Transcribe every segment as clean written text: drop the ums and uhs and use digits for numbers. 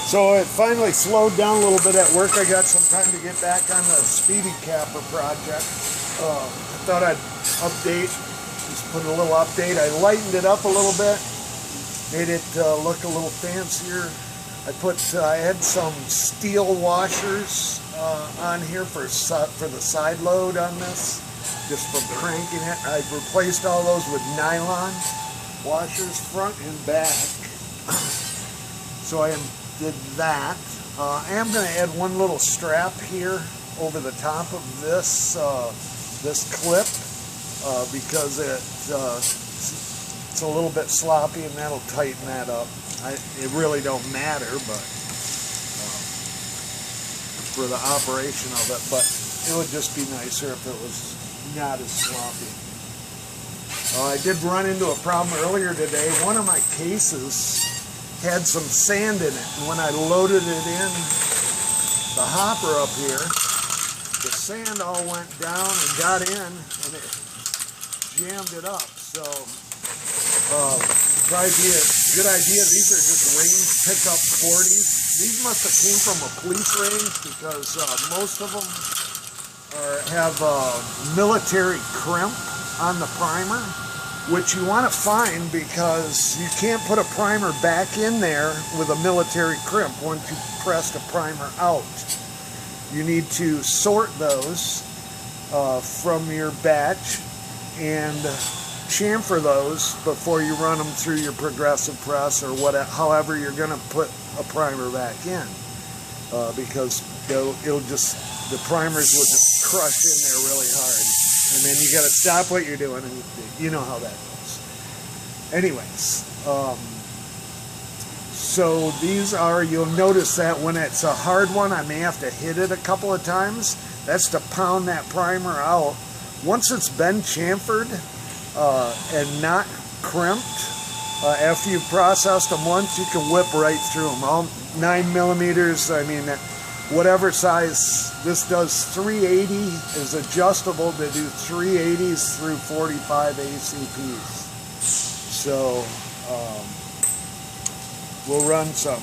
So it finally slowed down a little bit at work. I got some time to get back on the Speedy Capper project. I thought I'd update, just put a little update. I lightened it up a little bit, made it look a little fancier. I had some steel washers on here for the side load on this, just from cranking it. I replaced all those with nylon washers, front and back. So I did that. I am going to add one little strap here over the top of this this clip because it's a little bit sloppy, and that'll tighten that up. It really don't matter, but for the operation of it, but it would just be nicer if it was not as sloppy. I did run into a problem earlier today. One of my cases had some sand in it, and when I loaded it in the hopper up here, the sand all went down and got in, and it jammed it up. So probably be a good idea. These are just range pickup 40s. These must have came from a police range because most of them have military crimp on the primer, which you want to find because you can't put a primer back in there with a military crimp once you press the primer out. You need to sort those from your batch and chamfer those before you run them through your progressive press or however you're going to put a primer back in, because the primers will just crush in there really hard, and then you got to stop what you're doing, and you know how that goes. Anyways, so these are, you'll notice that when it's a hard one, I may have to hit it a couple of times. That's to pound that primer out. Once it's been chamfered and not crimped, after you've processed them once, you can whip right through them. All 9mm, I mean, whatever size. This does 380, is adjustable to do 380s through 45 ACPs. So we'll run some.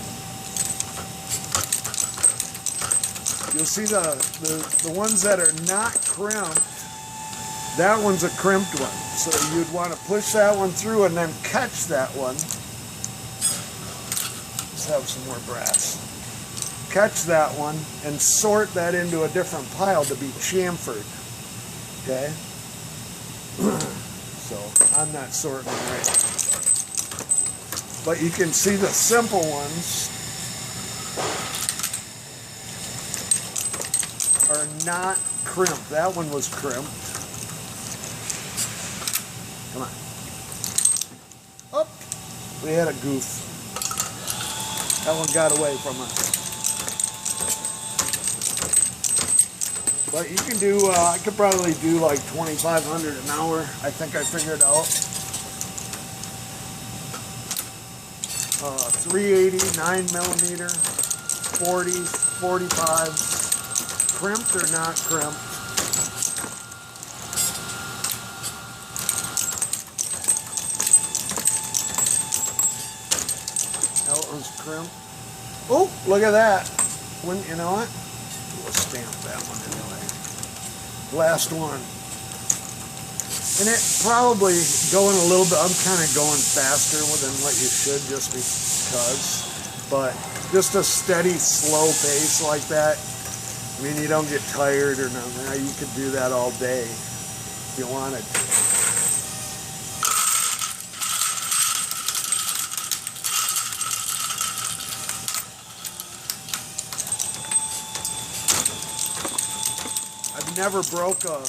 You'll see the ones that are not crimped, that one's a crimped one. So you'd want to push that one through and then catch that one. Let's have some more brass. Catch that one and sort that into a different pile to be chamfered. Okay? So I'm not sorting them right now. But you can see the simple ones are not crimped. That one was crimped. Come on. Oh, we had a goof. That one got away from us. But you can do, I could probably do like 2,500 an hour. I think I figured out. 380, 9mm, 40s, 45s, crimped or not crimped. That one's crimped. Oh, look at that. You know what? We'll stamp that one anyway. Last one. And it probably going a little bit, I'm kind of going faster than what you should just because, but just a steady, slow pace like that. I mean, you don't get tired or nothing. You could do that all day if you wanted to. I've never broke a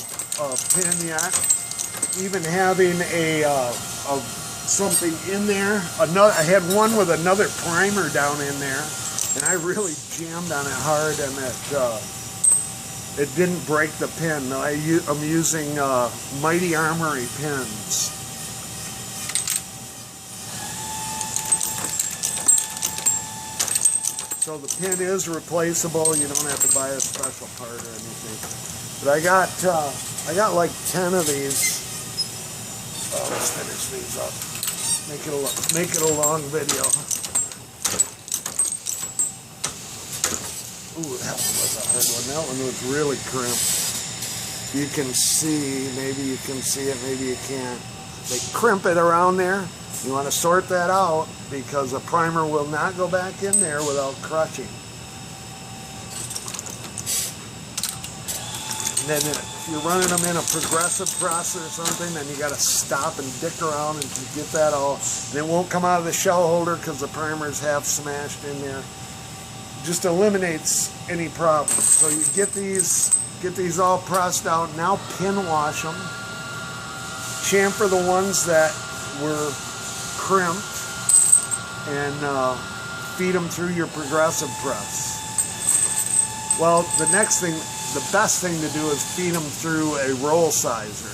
pin yet. Even having something in there, I had one with another primer down in there, and I really jammed on it hard, and it didn't break the pin. I'm using Mighty Armory pins. So the pin is replaceable. You don't have to buy a special part or anything. But I got like 10 of these. Let's finish these up. Make it a long video. Ooh, that one was a hard one. That one was really crimped. You can see, maybe you can see it, maybe you can't. They crimp it around there. You want to sort that out because a primer will not go back in there without crushing. And then if you're running them in a progressive press or something, then you got to stop and dick around and get that all. And it won't come out of the shell holder because the primer's half smashed in there. Just eliminates any problem. So you get these all pressed out. Now pin wash them. Chamfer the ones that were crimped and feed them through your progressive press. Well, the next thing, the best thing to do is feed them through a roll sizer,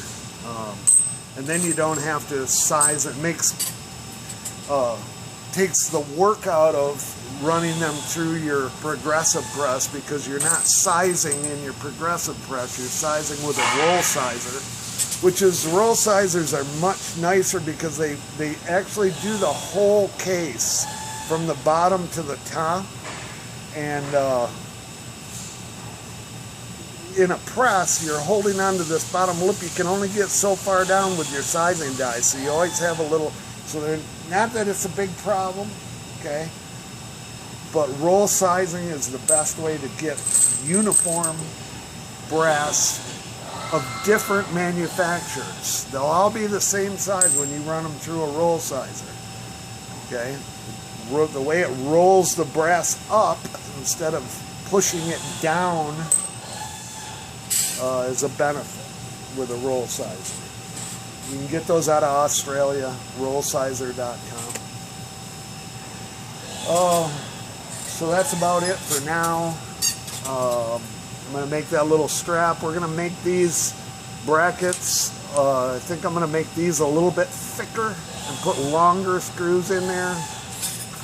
and then you don't have to size it. Takes the work out of running them through your progressive press because you're not sizing in your progressive press, you're sizing with a roll sizer, which is, roll sizers are much nicer because they actually do the whole case from the bottom to the top. And in a press, you're holding onto this bottom lip. You can only get so far down with your sizing die, so you always have a little, so they're, not that it's a big problem, okay, but roll sizing is the best way to get uniform brass of different manufacturers. They'll all be the same size when you run them through a roll sizer, okay? The way it rolls the brass up instead of pushing it down is a benefit with a roll sizer. You can get those out of Australia, rollsizer.com. So that's about it for now. I'm going to make that little strap. We're going to make these brackets. I think I'm going to make these a little bit thicker and put longer screws in there,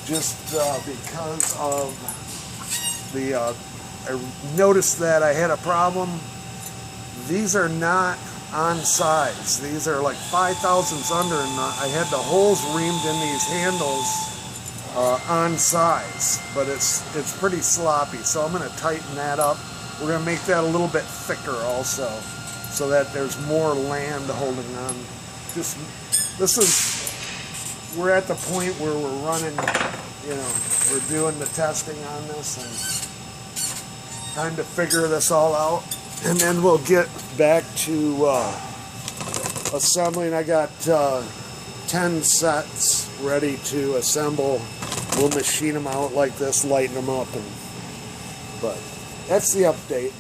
just because of the, I noticed that I had a problem. These are not on size. These are like 5/1000ths under, and I had the holes reamed in these handles on size, but it's pretty sloppy, so I'm going to tighten that up. We're going to make that a little bit thicker also, so that there's more land holding on. We're at the point where we're running, we're doing the testing on this and trying to figure this all out. And then we'll get back to assembling. I got 10 sets ready to assemble. We'll machine them out like this, lighten them up, but that's the update.